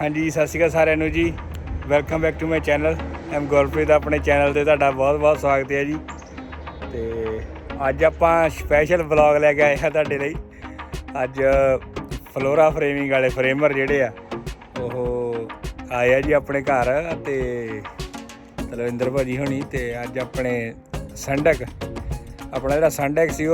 हाँ जी सत श्री अकाल सारिਆਂ ਨੂੰ जी welcome back to my channel am Gurpreet अपने चैनल से तुहाडा बहुत बहुत स्वागत है जी। तो अज आपां स्पैशल ब्लॉग लैके आए हैं तुहाडे लई। अज फ्लोरा फ्रेमिंग वाले फ्रेमर जिहड़े आ ओह आए आ जी अपने घर ते तलविंदर भाजी होनी। तो अज अपने संडक अपना जिहड़ा संडक सी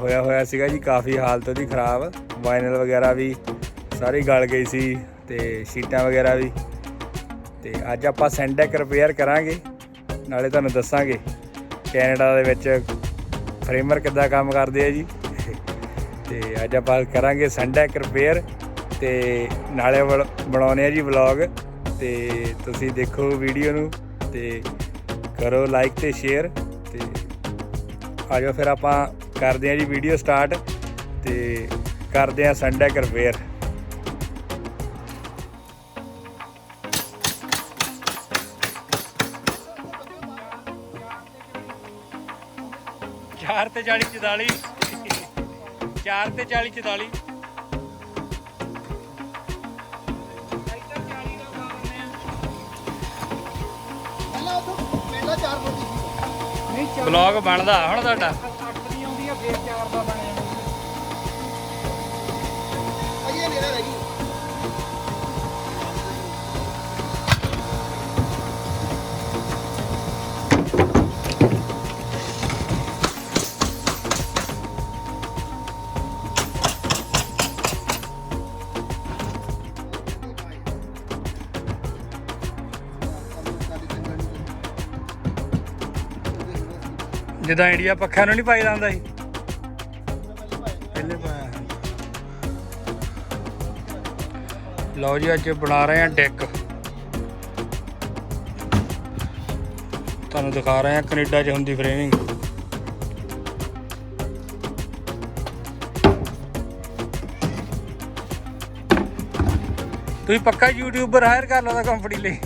होया सीगा जी काफ़ी हालत उहदी खराब, वाइनल वगैरह भी सारी गल गई सी ते शीटां वगैरह भी। तो अज आपां संडक रिपेयर करांगे, नाले तुहानूं दस्सांगे कैनेडा दे विच फ्रेमर किद्दां काम करदे आ जी। तो अज आपां करांगे संडक रिपेयर ते नाले बनाउने आ जी व्लॉग। ते तुसीं देखो वीडियो नूं ते करो लाइक ते शेयर। ते आ जाओ फिर आपां करदे आ जी वीडियो स्टार्ट ते करदे आ संडक रिपेयर। चार ते 40 4 ते 40 ब्लॉग बनदा हुण तुहाडा जिदा इंडिया पक्खा नहीं पाई जाता सी पहले पाया। लो जी अज बना रहे हैं डेक, तुहानूं दिखा रहे हैं कनेडा च हुंदी फ्रेमिंग। तुसीं पक्का यूट्यूबर हायर कर लो कंपनी लई।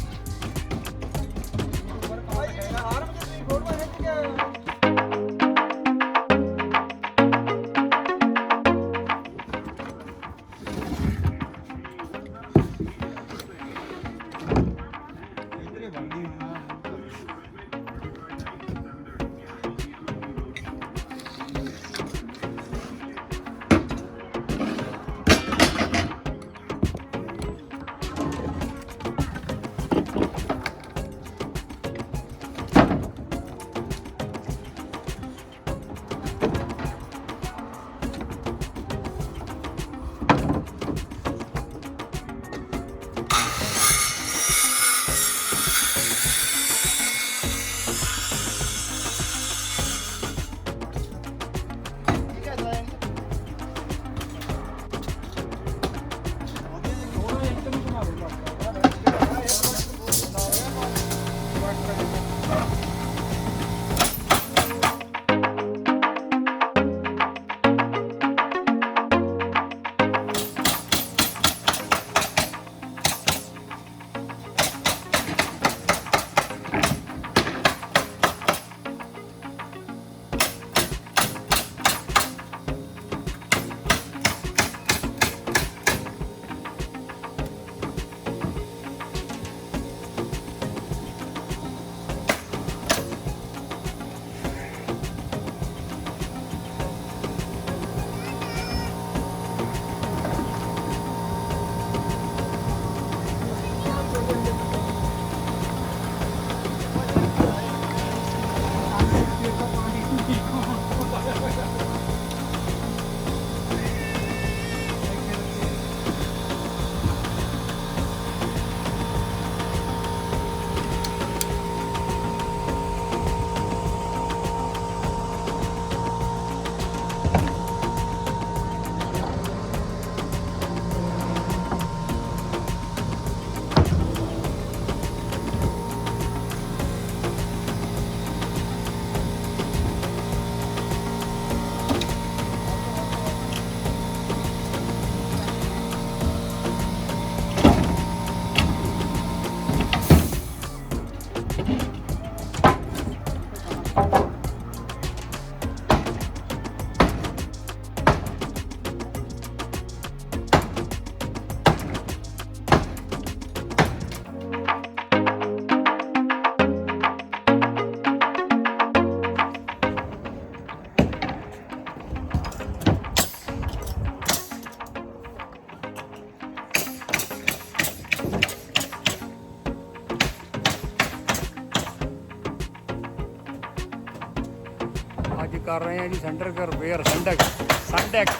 ਕਰ ਰਹੇ ਹਾਂ ਜੀ ਸੰਡੈਕ ਰਿਪੇਅਰ। ਸੰਡੈਕ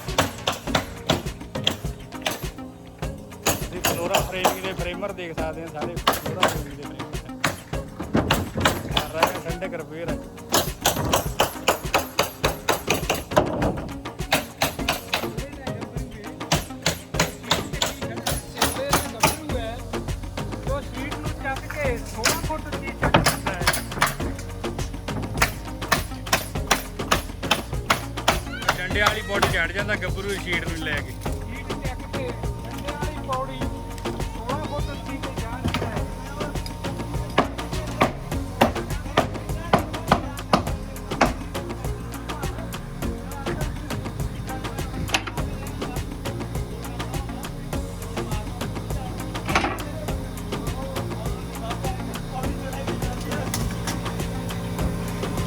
ਤੁਸੀਂ ਫਲੋਰਾ ਫਰੇਮਿੰਗ ਦੇ ਫਰੇਮਰ ਦੇਖ ਸਕਦੇ ਹੋ, ਸਾਰੇ ਫਲੋਰਾ ਫਰੇਮਿੰਗ ਦੇ ਫਰੇਮਰ ਕਰ ਰਹੇ ਹਾਂ ਸੰਡੈਕ ਰਿਪੇਅਰ। ਡੰਡੇ ਵਾਲੀ ਬੋਡੀ ਚੜ ਜਾਂਦਾ ਗੱਭਰੂ ਸ਼ੀਟ ਨੂੰ ਲੈ ਕੇ।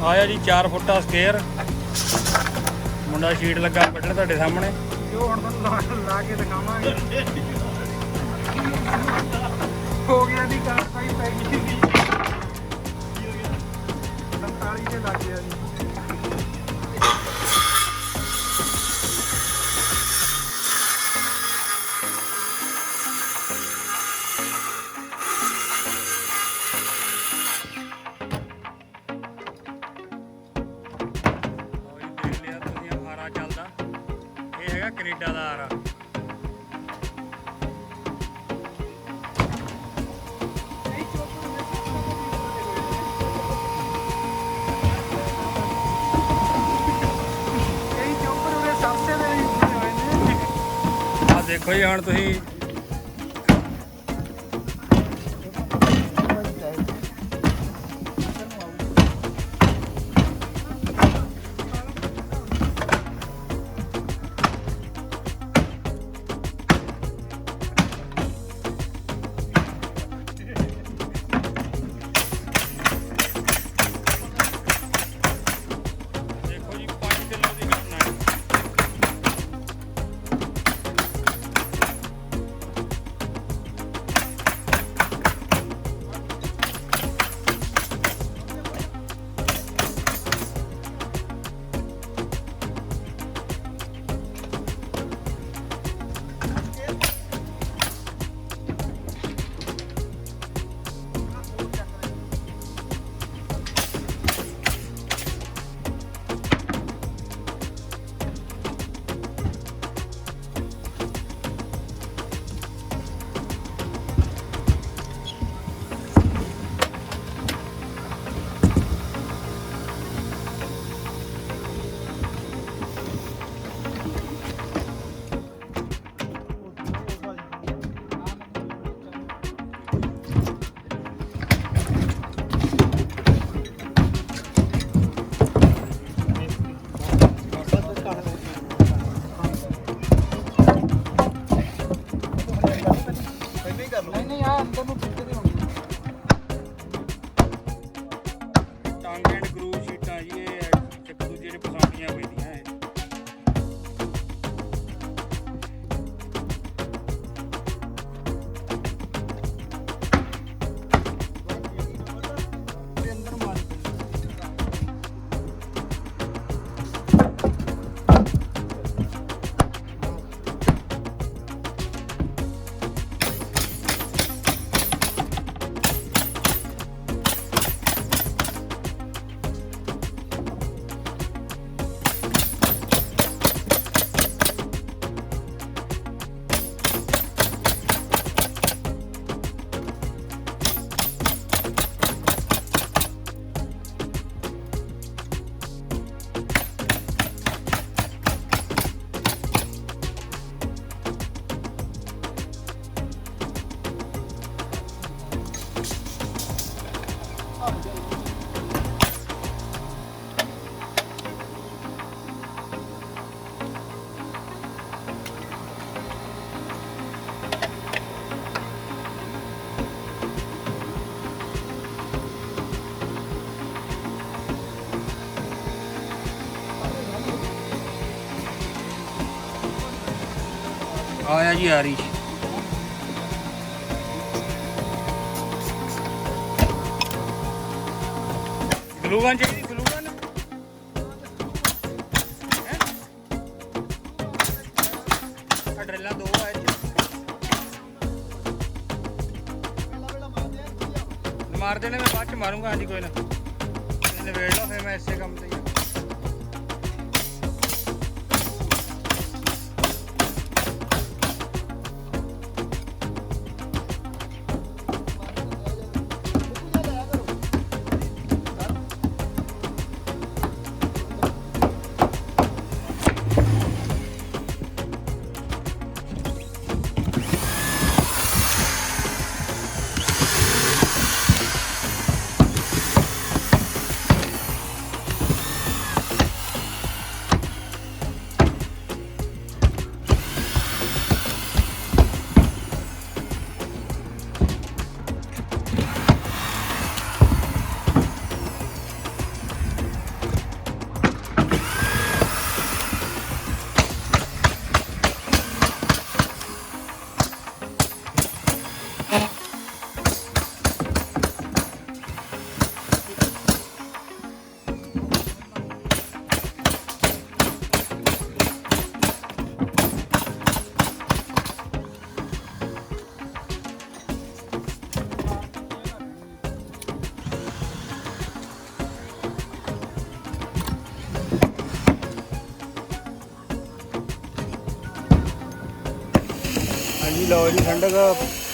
ਆਇਆ ਜੀ 4 ਫੁੱਟਾ ਸਕੇਅਰ ਮੁੰਡਾ ਸ਼ੀਟ ਲੱਗਾ ਕੱਢਣ ਤੁਹਾਡੇ ਸਾਹਮਣੇ। ਜੋ ਹੁਣ ਤੁਹਾਨੂੰ ਲਾ ਕੇ ਦਿਖਾਵਾਂਗੇ। ਹੋ ਗਿਆ ਦੀ ਕਾਰਵਾਈ ਪੈ ਗਈ ਸੀ 47 ਤੇ ਲੱਗ ਗਿਆ ਜੀ। ਕੈਨੇਡਾ ਦਾ ਆਰਾ ਆ ਦੇਖੋ ਜੀ ਹੁਣ ਤੁਸੀਂ ਟੰਗ ਐਂਡ ਗਰੂ ਸ਼ੀਟਾਂ ਜੀ, ਇਹ ਇੱਕ ਦੂਜੇ 'ਚ ਪਸਾਉਣੀਆਂ ਪੈਂਦੀਆਂ ਇਹ। ਆਇਆ ਜੀ ਆ ਰਹੀ ਗਲੂਗਨ ਚਾਹੀਦੀ, ਗਲੂਗਨ मार देने, मैं बाद च मारूंगा। हाँ जी कोई ना, नवेड़ लो फिर मैं इसे काम से ही। हाँ जी लो जी, संडक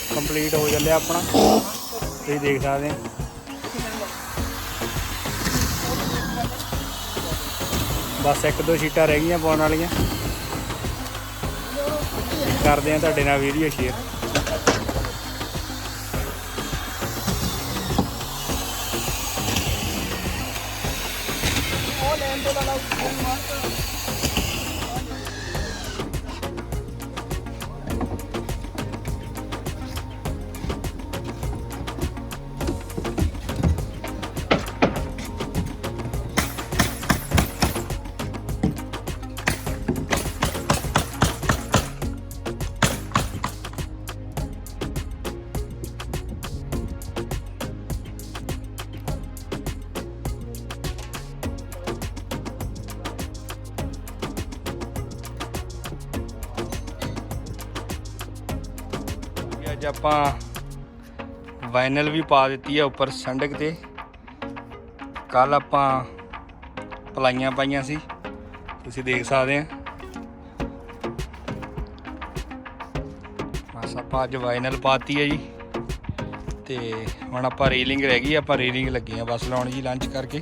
कंप्लीट हो चलिया अपना, तुम देख सकते हैं। बस एक दो सीटां रह गई पाने वालियां, करते हैं तुहाडे नाल वीडियो शेयर। ਅੱਜ ਆਪਾਂ ਵਾਈਨਲ ਵੀ ਪਾ ਦਿੱਤੀ ਹੈ ਉੱਪਰ ਸੰਡਕ ਤੇ। ਕੱਲ ਆਪਾਂ ਪਲਾਈਆਂ ਪਾਈਆਂ ਸੀ, ਤੁਸੀਂ ਦੇਖ ਸਕਦੇ ਆ। ਬਸ ਆਪਾਂ ਅੱਜ ਵਾਈਨਲ ਪਾਤੀ ਹੈ ਜੀ, ਤੇ ਹੁਣ ਆਪਾਂ ਰੀਲਿੰਗ ਰਹਿ ਗਈ, ਆਪਾਂ ਰੀਲਿੰਗ ਲੱਗੇ ਆ ਬਸ ਲਾਉਣ ਜੀ ਲੰਚ ਕਰਕੇ।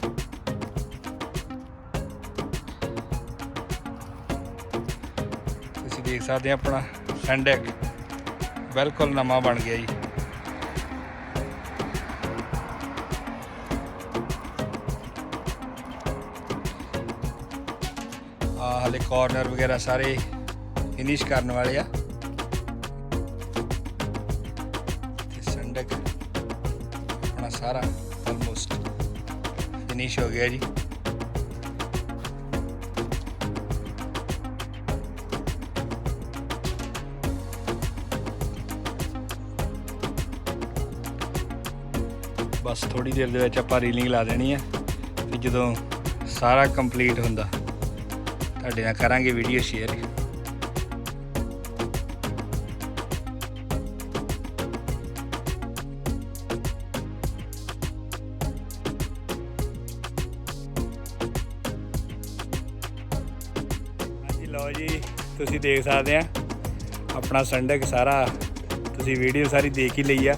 ਤੁਸੀਂ ਦੇਖ ਸਕਦੇ ਆ ਆਪਣਾ ਸੰਡਕ बिल्कुल नवा बन गया जी। हाले कॉर्नर वगैरह सारे फिनिश करने वाले आ। संडक अपना सारा ऑलमोस्ट फिनिश हो गया जी। बस थोड़ी देर ਦੇ ਆਪਾਂ ਰੀਲਿੰਗ ਲਾ ਦੇਣੀ ਹੈ, ਤੇ ਜਦੋਂ ਸਾਰਾ ਕੰਪਲੀਟ ਹੁੰਦਾ ਤੁਹਾਡੇ ਨਾਲ ਕਰਾਂਗੇ ਵੀਡੀਓ ਸ਼ੇਅਰ। ਹਾਂਜੀ ਲਓ ਜੀ, ਤੁਸੀਂ ਦੇਖ ਸਕਦੇ ਆ ਆਪਣਾ ਸੰਡਕ ਸਾਰਾ, ਤੁਸੀਂ ਵੀਡੀਓ ਸਾਰੀ ਦੇਖ ਹੀ ਲਈ ਆ,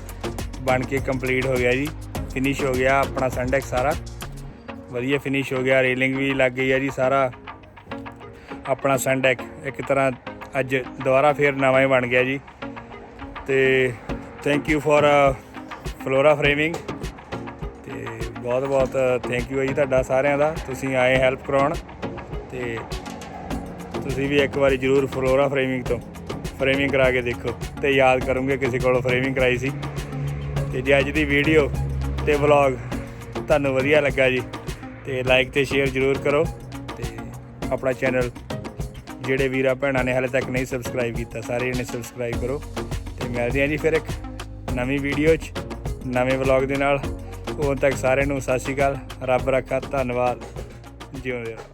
बन के कंप्लीट हो गया जी, फिनिश हो गया अपना संडक सारा वधिया फिनिश हो गया। रेलिंग भी लग गई है जी, सारा अपना संडक एक तरह अज दोबारा फिर नवा ही बन गया जी। तो thank you for flora framing, तो बहुत बहुत थैंक यू है जी तुहाडा सारिਆਂ ਦਾ, ਤੁਸੀਂ आए हैल्प कराउण। तो ਤੁਸੀਂ भी एक बार जरूर फ्लोरा फ्रेमिंग तो फ्रेमिंग करा के देखो, तो याद करूँगे किसी को फ्रेमिंग कराई सी। ਤੇ ਜੇ ਅੱਜ ਦੀ ਵੀਡੀਓ ਤੇ ਵਲੌਗ ਤੁਹਾਨੂੰ ਵਧੀਆ ਲੱਗਾ ਜੀ, ਤੇ ਲਾਈਕ ਤੇ ਸ਼ੇਅਰ ਜ਼ਰੂਰ ਕਰੋ, ਤੇ ਆਪਣਾ ਚੈਨਲ ਜਿਹੜੇ ਵੀਰਾਂ ਭੈਣਾਂ ਨੇ ਹਾਲੇ ਤੱਕ ਨਹੀਂ ਸਬਸਕ੍ਰਾਈਬ ਕੀਤਾ ਸਾਰੇ ਜਣੇ ਸਬਸਕ੍ਰਾਈਬ ਕਰੋ। ਤੇ ਮਿਲਦੇ ਹਾਂ ਜੀ ਫਿਰ ਇੱਕ ਨਵੀਂ ਵੀਡੀਓ 'ਚ ਨਵੇਂ ਵਲੌਗ ਦੇ ਨਾਲ। ਉਦੋਂ ਤੱਕ ਸਾਰਿਆਂ ਨੂੰ ਸਤਿ ਸ਼੍ਰੀ ਅਕਾਲ, ਰੱਬ ਰੱਖਾ, ਧੰਨਵਾਦ, ਜਿਉਂਦੇ ਰਹੋ।